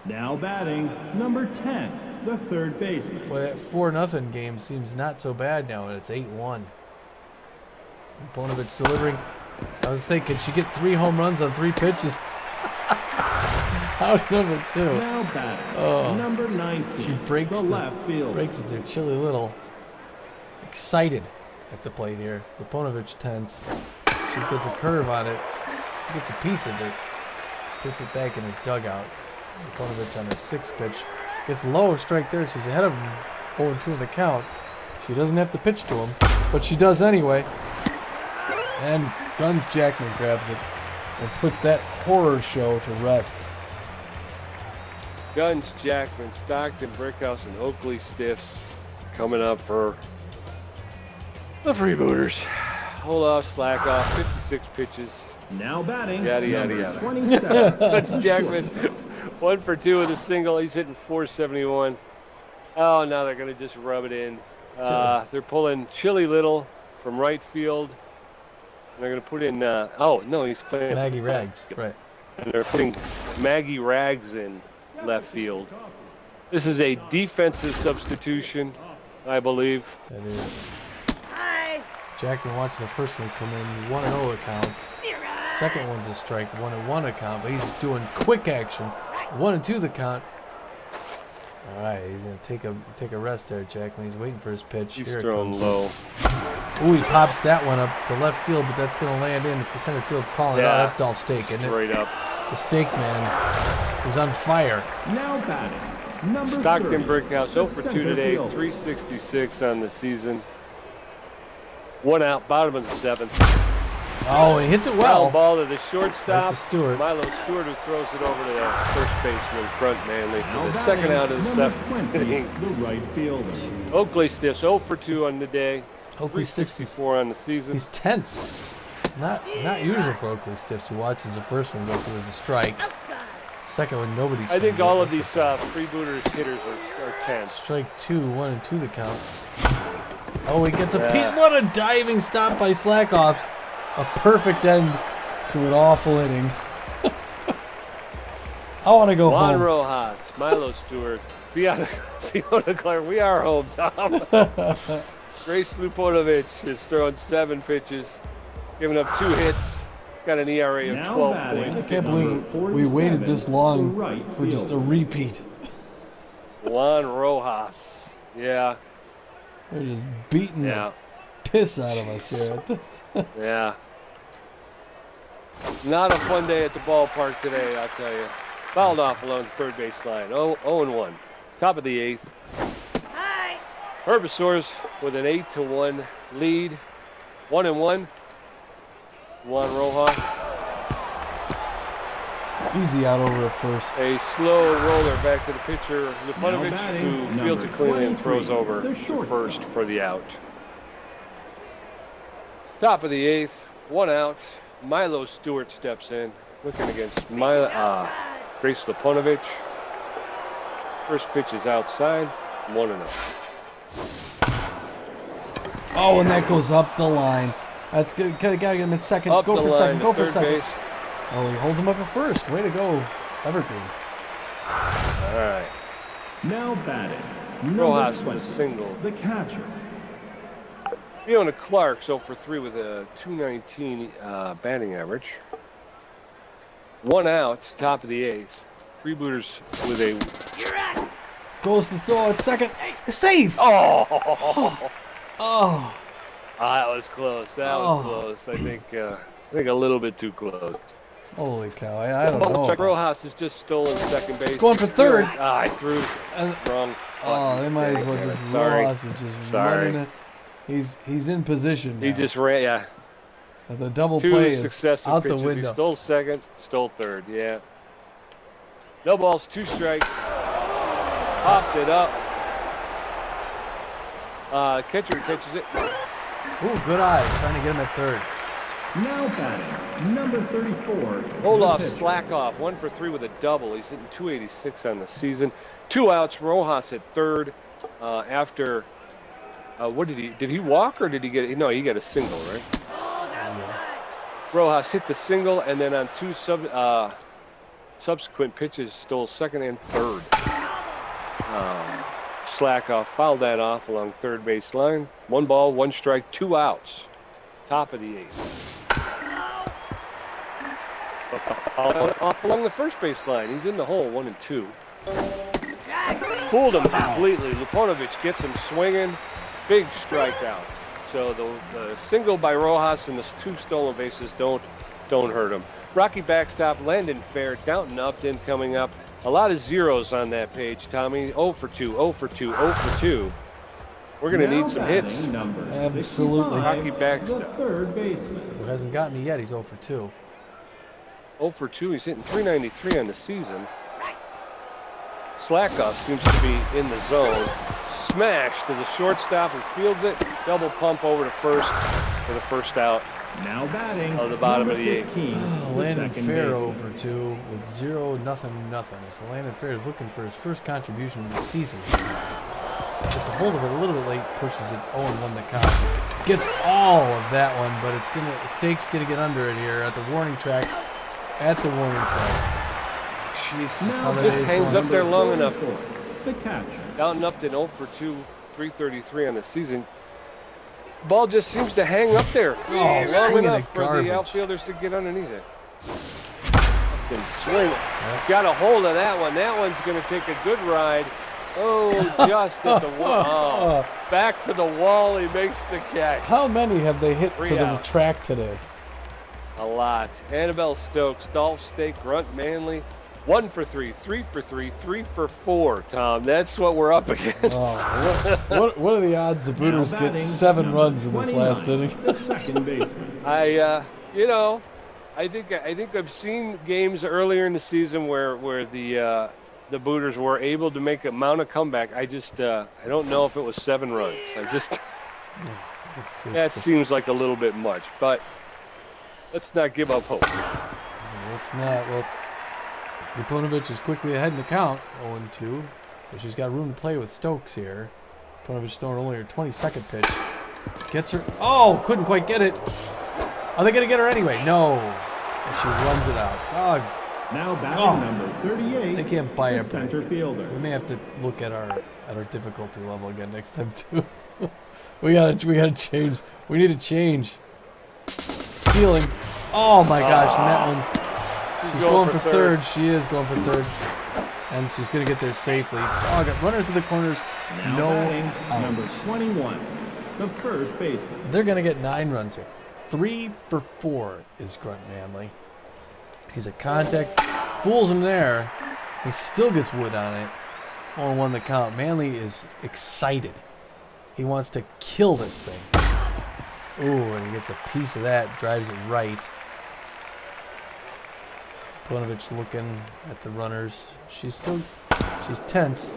Now batting, number 10, the third baseman. Boy, that 4-0 game seems not so bad now, and it's 8-1. Liponovich delivering. I was saying, can she get 3 home runs on 3 pitches? Out number 2. Now batting, Oh. number 19, She breaks the the left fielder. breaks it there. Chilly Little. Excited at the plate here. Liponovich tense. She gets a curve on it. He gets a piece of it. Puts it back in his dugout. Liponovich on her 6th pitch. Gets low, strike there. She's ahead of him. 0-2 in the count. She doesn't have to pitch to him, but she does anyway. And Guns Jackman grabs it and puts that horror show to rest. Guns, Jackman, Stockton, Brickhouse, and Oakley Stiffs coming up for the Freebooters. Hold off, slack off, 56 pitches. Now batting, Yada, yada, number yada. 27, Guns, the Jackman, shortstop. 1 for 2 with a single. He's hitting 471. Oh, now they're going to just rub it in. They're pulling Chilly Little from right field. And they're going to put in, he's playing. Maggie Rags, right. And they're putting Maggie Rags in left field. This is a defensive substitution, I believe. That is. Hi. Jackman watching the first one come in, 1-0 account. Second one's a strike, 1-1 account, but he's doing quick action. 1-2 the count. All right, he's gonna take a rest there, Jackman. He's waiting for his pitch. He's Here it throwing comes. low. Ooh, he pops that one up to left field, but that's gonna land in. The center field's calling it out. That's Dolph Steak, isn't it? Straight up. The Steak man was on fire. Now batting, number Stockton 30, Brickhouse, 0 for the 2 today, center fielder. 366 on the season. 1 out, bottom of the 7th. Oh, he hits it Foul well. ball to the shortstop. Right to Stewart. Milo Stewart, who throws it over to the first baseman, Grunt Manley, for Now the batting, second out of the number 7th 20, inning. the right fielder. Oakley Stiffs, 0 for 2 on the day, Oakley Stiffs is 364 on the season. he's tense. Not usual for Oakley Stiffs, who watches the first one go through as a strike. Outside. Second one, nobody. I think swings all it. of these Freebooters hitters are tense. Strike 2, 1-2 the count. Oh, he gets a piece. Yeah. What a diving stop by Slackoff. A perfect end to an awful inning. I want to go Juan home. Rojas, Milo Stewart, Fiona Clark. We are home, Tom. Grace Luponovich is throwing 7 pitches, giving up 2 hits, got an ERA of Now 12 batting. I points. can't believe we waited this long for just a repeat. Juan Rojas. Yeah. They're just beating the piss out of us here at this. Yeah. Not a fun day at the ballpark today, I'll tell you. Fouled off along the third base line. 0-1. Top of the 8th. Hi. Herbasaurs with an 8-1 lead. 1-1. Juan Rojas. Easy out over at first. A slow roller back to the pitcher, Now Lupanovich, batting, who fields it cleanly and 23, throws over the to shortstop. first for the out. Top of the 8th, 1 out. Milo Stewart steps in, looking against Grace Lupanovich. First pitch is outside, 1-0. Oh, and that goes up the line. That's good. Gotta get him at second. Up Go the for line second. to Go for third second. base. Oh, he holds him up at first. Way to go, Evergreen. All right. Now batting. Number Rojas 20, with a single. the catcher. Fiona Clark, 0-for-3 with a .219 batting average. 1 out, top of the 8th. Freebooters with a... You're out. Goes to throw at second. Safe. Oh! Oh. That was close. That was close. I think a little bit too close. Holy cow. I don't know. Rojas has just stolen second base. Going for third. I threw wrong. Oh, they might as well just Rojas is just running it. He's in position now. He just ran, yeah. The double 2 play is successive out pitches. the window. He stole second, stole third, yeah. No balls, 2 strikes. Popped it up. Catcher catches it. Ooh, good eye. Trying to get him at third. Now batting. Number 34. Olaf the pitcher. Slackoff, 1-for-3 with a double. He's hitting .286 on the season. 2 outs. Rojas at third. After what did he walk or did he get? No, he got a single, right? Ball's outside. Rojas hit the single and then on 2 subsequent pitches stole second and third. Slackoff fouled that off along third base line. 1 ball, 1 strike, 2 outs. Top of the 8th. Off along the first base line. He's in the hole, 1 and 2. Fooled him completely. Lupanovich gets him swinging. Big strikeout. So the single by Rojas and the 2 stolen bases don't hurt him. Rocky backstop, Landon Fair, Downton Upton coming up. A lot of zeros on that page, Tommy. 0-for-2, 0-for-2, 0-for-2. We're going to Now need some batting, hits. number Absolutely. 65, Rocky backstop. the third baseman. Who hasn't gotten me yet? He's 0-for-2. 0-for-2. He's hitting .393 on the season. Slackoff seems to be in the zone. Smash to the shortstop who fields it. Double pump over to first for the first out. Now batting. Of the bottom number of the 8th. 15, Oh, the Landon second Fair baseman. 0-for-2 with 0-0. So Landon Fair is looking for his first contribution of the season. Gets a hold of it a little bit late, pushes it 0-1 the count. Gets all of that one, but Stake's gonna get under it here at the warning track. At the warning track. Jeez, Now just batting, hangs up there long enough. 44, the catcher. Downton Upton 0-for-2, .333 on the season. Ball just seems to hang up there long swinging enough at for garbage. the outfielders to get underneath it. Upton swing. Got a hold of that one. That one's going to take a good ride. Oh, just at the wall. Oh, back to the wall. He makes the catch. How many have they hit 3 to the outs. track today? A lot. Annabelle Stokes, Dolph Stake, Grunt Manley. 1-for-3, 3-for-3, 3-for-4, Tom. That's what we're up against. Oh, what are the odds the Booters Now get batting, 7 number runs in this 29, last inning? the second baseman. I think I've seen games earlier in the season where the Booters were able to mount a comeback. I don't know if it was 7 runs. That seems like a little bit much, but let's not give up hope. Let's not. Well, Lupanovich is quickly ahead in the count, 0-2. So she's got room to play with Stokes here. Lupanovich throwing only her 22nd pitch. Gets her. Oh, couldn't quite get it. Are they going to get her anyway? No. And she runs it out. Dog. Now batting number 38. They can't buy the a break. center fielder. We may have to look at our difficulty level again next time too. we gotta change. We need to change. Stealing. Oh my gosh, and that one's. She's going for third. She is going for third. And she's going to get there safely. Oh, got runners in the corners. Now No batting, number outs. 21, the first baseman. They're going to get 9 runs here. 3 for 4 is Grunt Manley. He's a contact. Fools him there. He still gets wood on it. Only 1 the count. Manley is excited. He wants to kill this thing. Ooh, and he gets a piece of that. Drives it right. Ponovich looking at the runners. She's tense.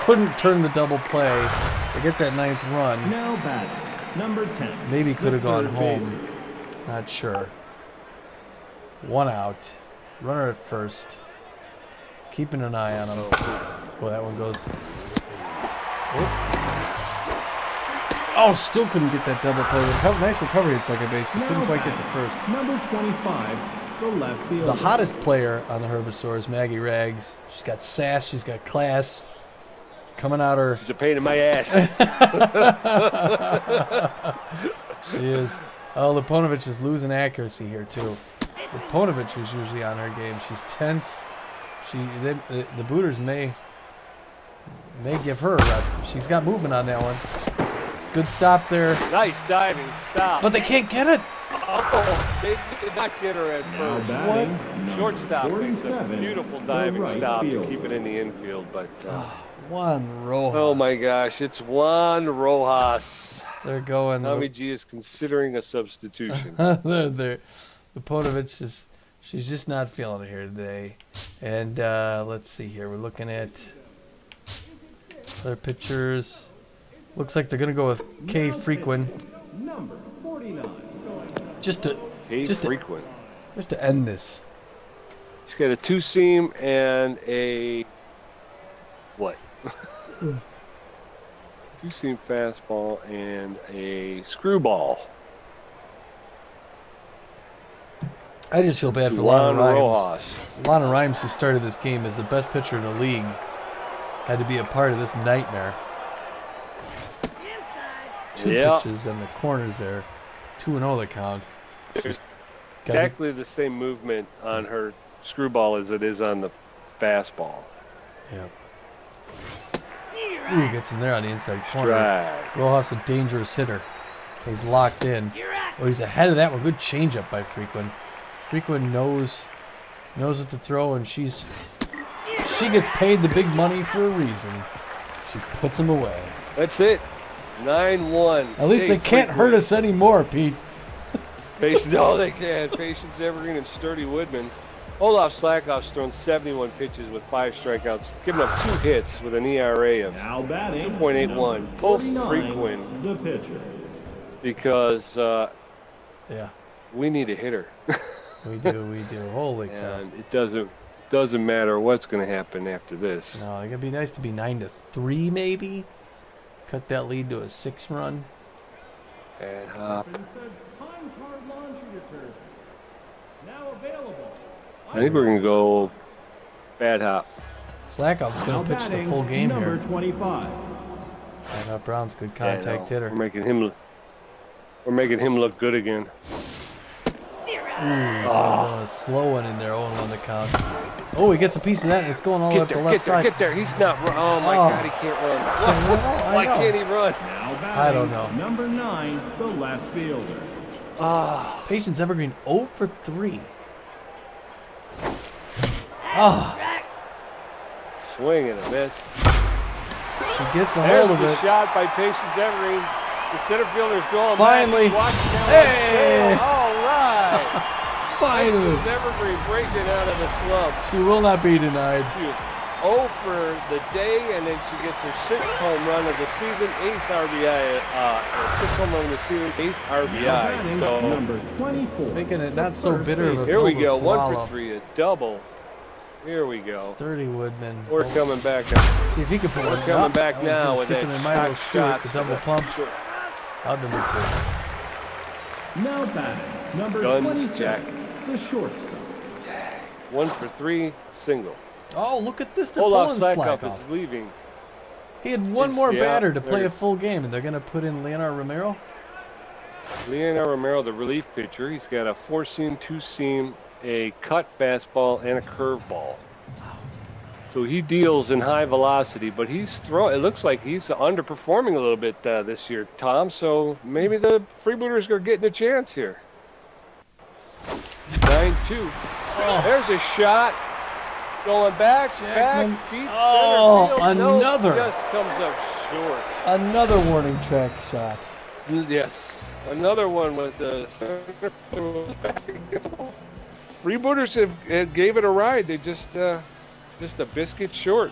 Couldn't turn the double play. They get that 9th run. Now batting, number 10. Maybe could have the gone third home. baseman. Not sure. 1 out. Runner at first. Keeping an eye on him. Oh, that one goes. Oh, still couldn't get that double play. Nice recovery at second base, but couldn't Now quite get to batting, first. Number 25, the left fielder. The hottest player on the Herbasaurs, Maggie Rags. She's got sass. She's got class. Coming out her. She's a pain in my ass. She is. Oh, Liponovich is losing accuracy here too. Liponovich is usually on her game. She's tense. The Booters may give her a rest. She's got movement on that one. It's a good stop there, Nice diving stop. but they can't get it. Oh, they did not get her at Now first. batting, number Shortstop makes a 47, beautiful the diving right stop to fielder. keep it in the infield, but Juan Rojas. oh my gosh, it's Juan Rojas. They're going. Tommy G is considering a substitution. They're Liponovich is. She's just not feeling it here today. And let's see here. We're looking at other pitchers. Looks like they're going to go with K. Frequin Number 49. just to Frequent. end this. She's got a 2-seam and a what? 2-seam fastball and a screwball. I just feel bad for Juan Lana Rhymes. Rojas. Lana Rhymes, who started this game as the best pitcher in the league, had to be a part of this nightmare. Inside. 2 Yeah. pitches in the corners there. 2-0 the count. There's Got it. exactly the same movement on her screwball as it is on the fastball. Yeah. Steer Ooh, right. gets him there on the inside corner. Strike. Rojas, a dangerous hitter. He's locked in. Steer right. Oh, he's ahead of that one. Good changeup by Frequin. Frequin knows what to throw, and she gets paid the big money for a reason. She puts him away. That's it. 9-1. At least they can't hurt us anymore, Pete. No, they can't. Patience Evergreen and Sturdy Woodman. Olaf Slackoff's thrown 71 pitches with 5 strikeouts, giving up 2 hits with an ERA of Now batting, 2.81. number Both 49, Frequin the pitcher. because Yeah, we need a hitter. we do. Holy cow. And it doesn't matter what's going to happen after this. No, it'd be nice to be 9-3 maybe. Cut that lead to a 6-run. And Pine Tar Laundry Detergent. Now available. I think we're going to go bad hop. Slackoff's Now going to pitch the batting, full game number here. 25. Slackoff Brown's a good Yeah, I contact know. hitter. We're making him look good again. Steer right. There's a slow one in there, 0-1 the count. Oh, he gets a piece of that, and it's going all the way up the left side. Get there. He's not. Oh my Oh. God, he can't run. I Why know. can't he run? Now batting, I don't know. Number 9, the left fielder. Patience Evergreen 0 for 3. Oh, Track. Swing and a miss. she gets a There's hold of the it. shot by Patience Evergreen. The center fielder's going Finally. back. He's watching down Hey. the field. All right. Finally. Patience Evergreen breaking out of the slump. She will not be denied. She was 0 for the day, and then she gets her 6th home run of the season, 8th RBI, 6th home run of the season, 8th Now RBI. batting, So number 24. Making it the not so first bitter of a baseman. here we pill to go, 1 swallow. for 3, a double. Here we go. Sturdy Woodman. We're Oh, coming back. see if he can put We're one coming up. back Oh, he's now gonna with skip that in there. Milo Stewart, the double pump. Out number 2. Now batting, number Guns, 27, Jack. the shortstop. 1 for 3, single. Oh, look at this. They're Olaf pulling Slackoff Slackoff. is leaving. He had one He's- more yeah, batter to play there- a full game, and they're going to put in Leonardo Romero. Leonardo Romero, the relief pitcher, he's got a 4-seam, 2-seam, a cut fastball, and a curveball. So he deals in high velocity, but he's it looks like he's underperforming a little bit this year, Tom. So maybe the Freebooters are getting a chance here. 9-2. Oh. There's a shot. Going back, deep center field. Another. No, just comes up short. Another warning track shot. Yes, another one with the Freebooters have gave it a ride. They just a biscuit short.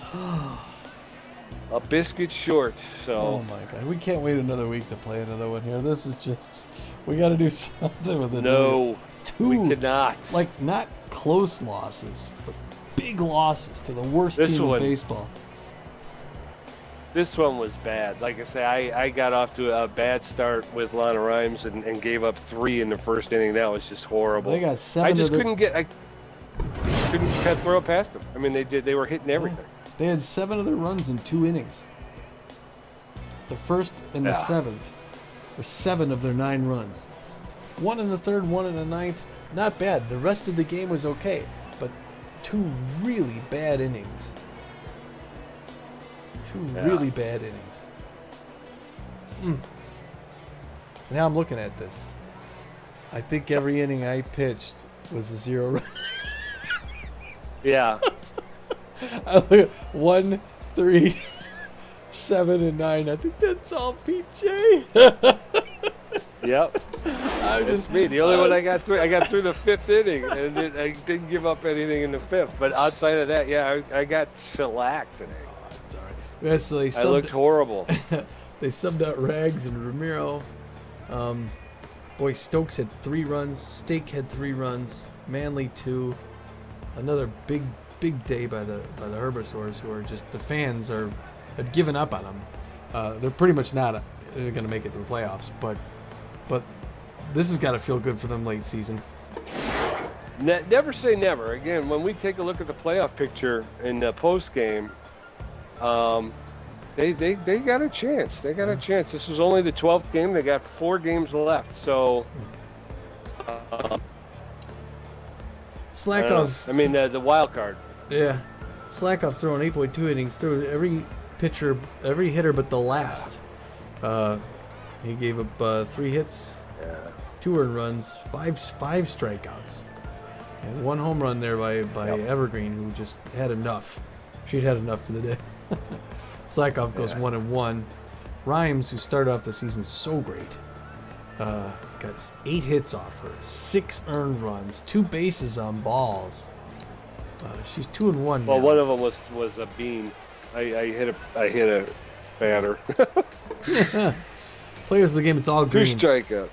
A biscuit short. So. Oh my God, we can't wait another week to play another one here. This is just, we got to do something with it. No, we cannot. Like not close losses, but big losses to the worst team in baseball. This one was bad. Like I say, I got off to a bad start with Lana Rhymes and gave up 3 in the first inning. That was just horrible. They got 7. I couldn't throw it past them. I mean, they were hitting everything. They had 7 of their runs in 2 innings. The first and the 7th were 7 of their 9 runs. 1 in the 3rd, 1 in the 9th. Not bad. The rest of the game was okay, but 2 really bad innings. 2 really bad innings. Now I'm looking at this. I think every inning I pitched was a 0 run. Yeah. I look at 1, 3, 7, and 9. I think that's all PJ. Yep. It's me. The only one I got through the 5th inning, and I didn't give up anything in the 5th. But outside of that, I got shellacked today. That's all right. Yeah, so I looked horrible. They subbed out Rags and Ramiro. Boy, Stokes had 3 runs. Stake had 3 runs. Manley 2. Another big day by the Herbasaurs, who are just, the fans had given up on them. They're pretty much not going to make it to the playoffs, but this has got to feel good for them late season. Never say never. Again, when we take a look at the playoff picture in the post game, they got a chance. They got a chance. This was only the 12th game. They got 4 games left. So, Slakoff. I mean, the wild card. Yeah, Slakoff throwing 8.2 innings, threw every hitter but the last. He gave up 3 hits, 2 earned runs, 5 strikeouts, and 1 home run there by Evergreen, who just had enough. She'd had enough for the day. Slakoff goes 1-1. Rhymes, who started off the season so great, got 8 hits off her, 6 earned runs, 2 bases on balls. She's 2-1 now. Well, one of them was a bean. I hit a batter. Players of the game, it's all green. 2 strikeouts.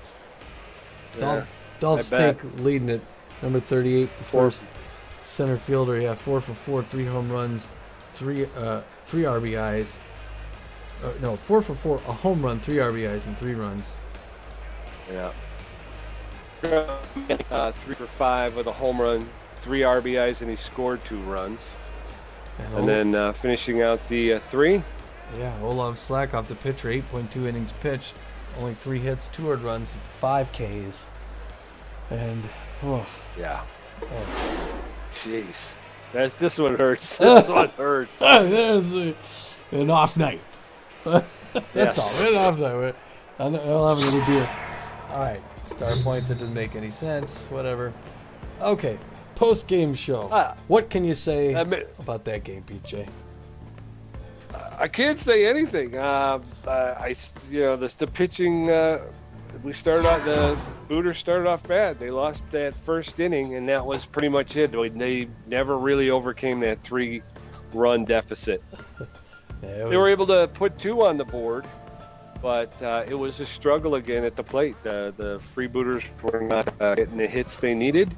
Dolph Stake leading it. Number 38, the first center fielder. 4 for 4, 3 home runs, 3 RBIs. 4 for 4, a home run, 3 RBIs, and 3 runs. Yeah. 3 for 5 with a home run, 3 RBIs, and he scored 2 runs. And then finishing out the 3. Yeah, Olav Slakoff, the pitcher, 8.2 innings pitched, only 3 hits, 2 earned runs, and 5 Ks. And jeez, this one hurts. This one hurts. There's an off night. That's all. An off night. I'll have a little beer. All right, star points. That didn't make any sense. Whatever. Okay, post-game show. What can you say about that game, PJ? I can't say anything. The pitching. The Booters started off bad. They lost that first inning, and that was pretty much it. They never really overcame that 3-run deficit. They were able to put 2 on the board, but it was a struggle again at the plate. The Freebooters were not getting the hits they needed.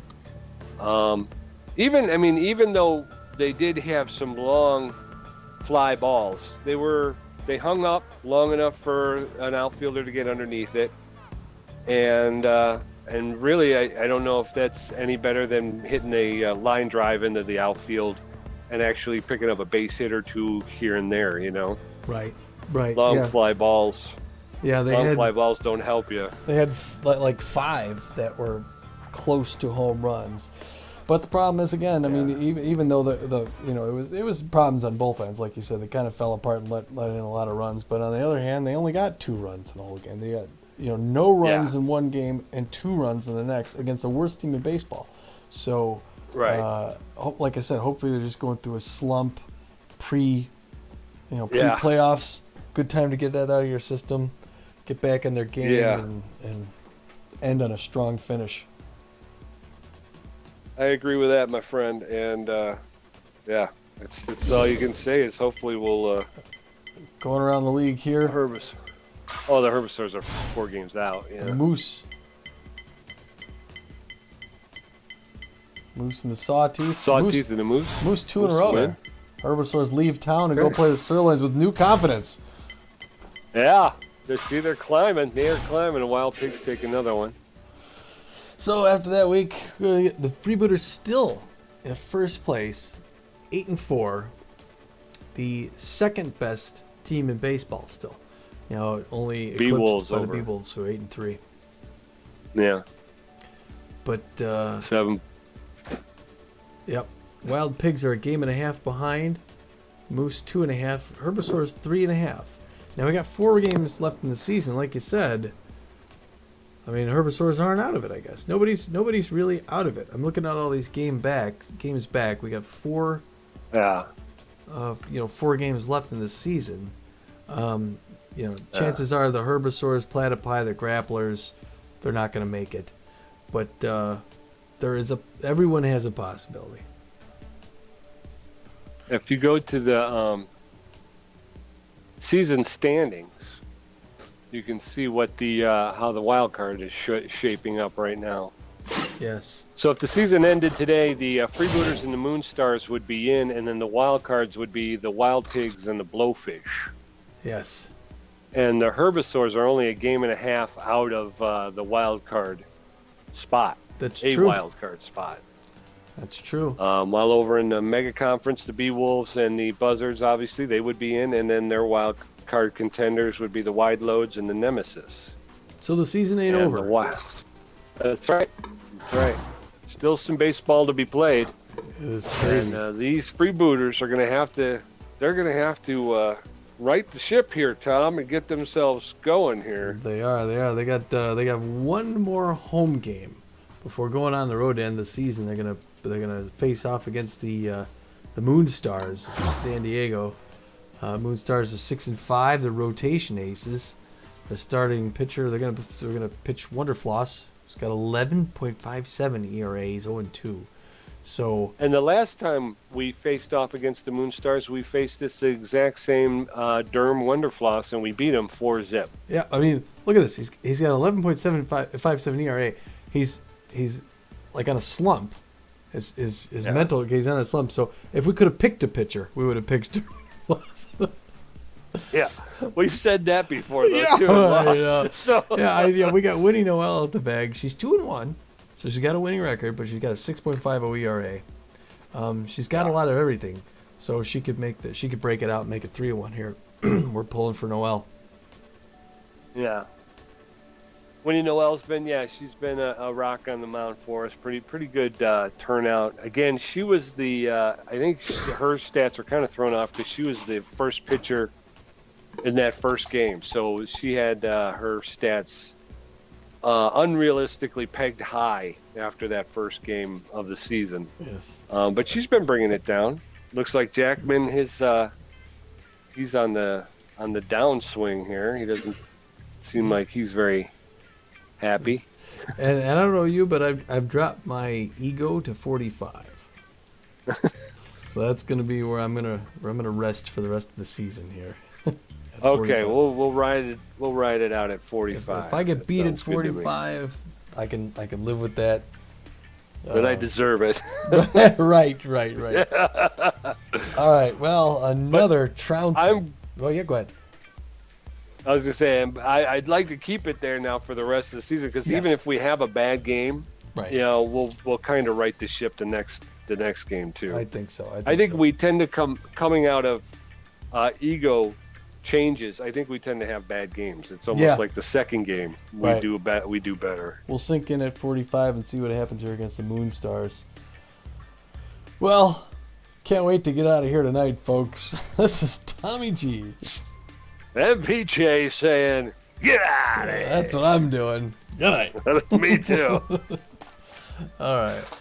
Even though they did have some long fly balls, they hung up long enough for an outfielder to get underneath it, and really I don't know if that's any better than hitting a line drive into the outfield and actually picking up a base hit or 2 here and there. Right. Long fly balls. Yeah, fly balls don't help you. They had like 5 that were close to home runs. But the problem is, again, I mean, even though it was problems on both ends, like you said, they kind of fell apart and let in a lot of runs. But on the other hand, they only got 2 runs in the whole game. They got no runs in one game and 2 runs in the next against the worst team in baseball. So, like I said, hopefully they're just going through a slump pre-playoffs. Good time to get that out of your system, get back in their game, and end on a strong finish. I agree with that, my friend, and that's all you can say is hopefully we'll going around the league here. The Herbasaurs are 4 games out. Yeah. Moose and the Sawteeth. Sawteeth and the Moose. Moose 2 in a row there. Herbasaurs leave town and go play the Sirloins with new confidence. Yeah, they're climbing. They're climbing. The Wild Pigs take another one. So after that week, we're gonna get the Freebooters still in first place, 8-4, the second best team in baseball still. Only eclipsed by the B-Wolves, who are 8-3. Yeah. But 7. Yep. Wild Pigs are a game and a half behind. Moose 2.5. Herbasaurs 3.5. Now we got 4 games left in the season, like you said. I mean, Herbasaurs aren't out of it, I guess. Nobody's really out of it. I'm looking at all these games back. We got 4 games left in the season. Chances are the Herbasaurs, Platypi, the Grapplers, they're not going to make it. But everyone has a possibility. If you go to the season standings, you can see what how the wild card is shaping up right now. Yes. So if the season ended today, the Freebooters and the Moonstars would be in, and then the wild cards would be the Wild Pigs and the Blowfish. Yes. And the Herbasaurs are only a game and a half out of the wild card spot. That's true. A wild card spot. That's true. While over in the Mega Conference, the B-Wolves and the Buzzards, obviously, they would be in, and then their wild card contenders would be the Wide Loads and the Nemesis. So the season ain't over. That's right. That's right. Still some baseball to be played. It is crazy. And these Freebooters are going to have to. They're going to have to right the ship here, Tom, and get themselves going here. They are. They got one more home game before going on the road to end the season. They're gonna face off against the Moonstars of San Diego. Moonstars are 6-5. The rotation aces. The starting pitcher. They're gonna pitch Wonderfloss. He's got 11.57 ERA. He's 0-2. So. And the last time we faced off against the Moonstars, we faced this exact same Derm Wonderfloss, and we beat him 4-0. Yeah, I mean, look at this. He's got 11.57 ERA. He's like on a slump. His mental, he's on a slump. So if we could have picked a pitcher, we would have picked Wonderfloss. Yeah, we've said that before, though, too. So. We got Winnie Noel at the bag. She's 2-1, so she's got a winning record, but she's got a 6.50 ERA. She's got a lot of everything, so she could break it out and make it 3-1 here. We're pulling for Noel. Yeah. Winnie Noel's been, she's been a rock on the mound for us. Pretty good turnout. Again, she was I think her stats are kind of thrown off because she was the first pitcher in that first game. So she had her stats unrealistically pegged high after that first game of the season. Yes. But she's been bringing it down. Looks like Jackman, he's on the downswing here. He doesn't seem like he's very happy. And I don't know you, but I've dropped my ego to 45. So that's gonna be where I'm gonna rest for the rest of the season here. Okay, we'll ride it out at 45. If I get beat at 45, I can live with that. But I deserve it. Right. All right. Well, another trouncing. Well, yeah, go ahead. I was gonna say I'd like to keep it there now for the rest of the season because even if we have a bad game, right, we'll kind of right the ship the next game too. I think so. I think we tend to coming out of ego changes. I think we tend to have bad games. It's almost like the second game we do better. We'll sink in at 45 and see what happens here against the Moonstars. Well, can't wait to get out of here tonight, folks. This is Tommy G. MPJ saying, get out of here. That's what I'm doing. Good night. Me too. All right.